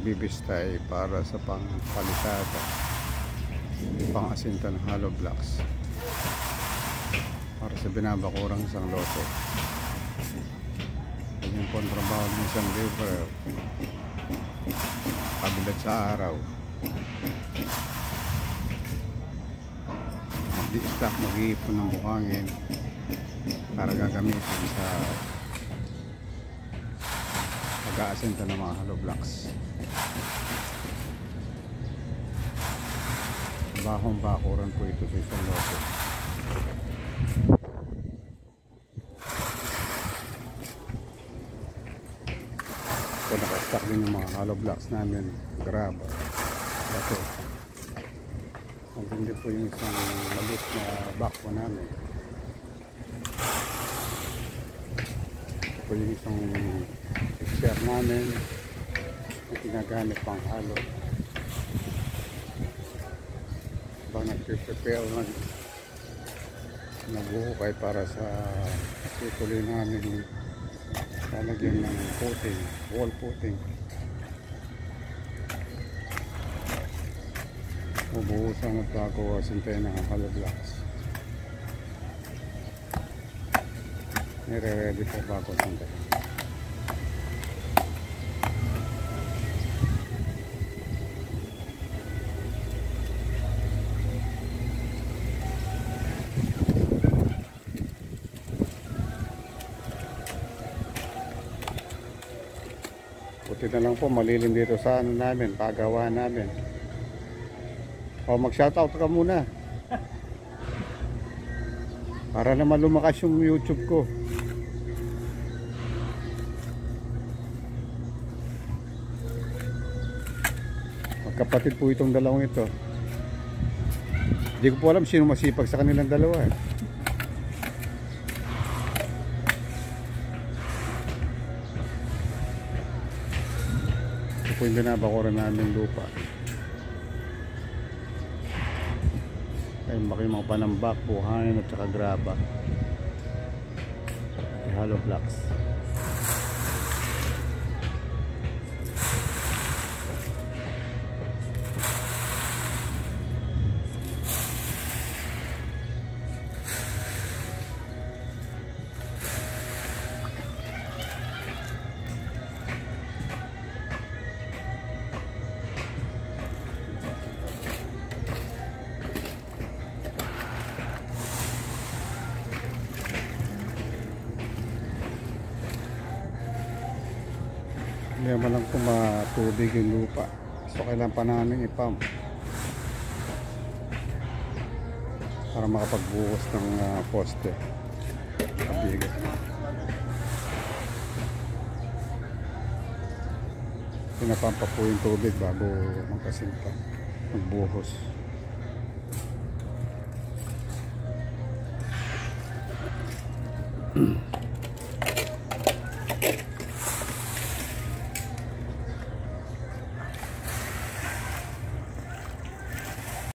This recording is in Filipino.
nagbibista ay para sa pangpalitada, pang-asinta ng hollow blocks para sa binabakurang isang lote. Ganyan po ang trabaho ng isang laborer kabilat sa araw. Mag-i-stack, mag-iipon ng buhangin para gagamitin sa pag-aasinta ng mga hollow blocks. Bahong bakuran po ito sa isang lote. So nakastack din yung mga hollow blocks namin, grab, bato. Maganda po yung isang maliit na backbone namin. Ito po yung isang share namin na ginagamit pang halo. Bang nag-prepare nagbuhukay para sa tutuloy namin lalagyan ng puting, wall puting. Ubuhusan at bago sintayin ng hollow blocks. Nire-ready po bago sintayin. Buti na lang po malilim dito sa ano namin, pagawa namin. O mag-shoutout ka muna para naman lumakas yung YouTube ko. Magkapatid po itong dalawang ito. Hindi ko po alam sino masipag sa kanilang dalawa eh. Ito po yung binabakuran namin lupa. Ay maki mga panambak, buhangin at saka graba, hollow blocks. Hindi naman lang kung matubig yung lupa, so kailangan pa namin ipump para makapagbuhos ng poste kabigat. Pinapampa po yung tubig bago magkasinta, magbuhos.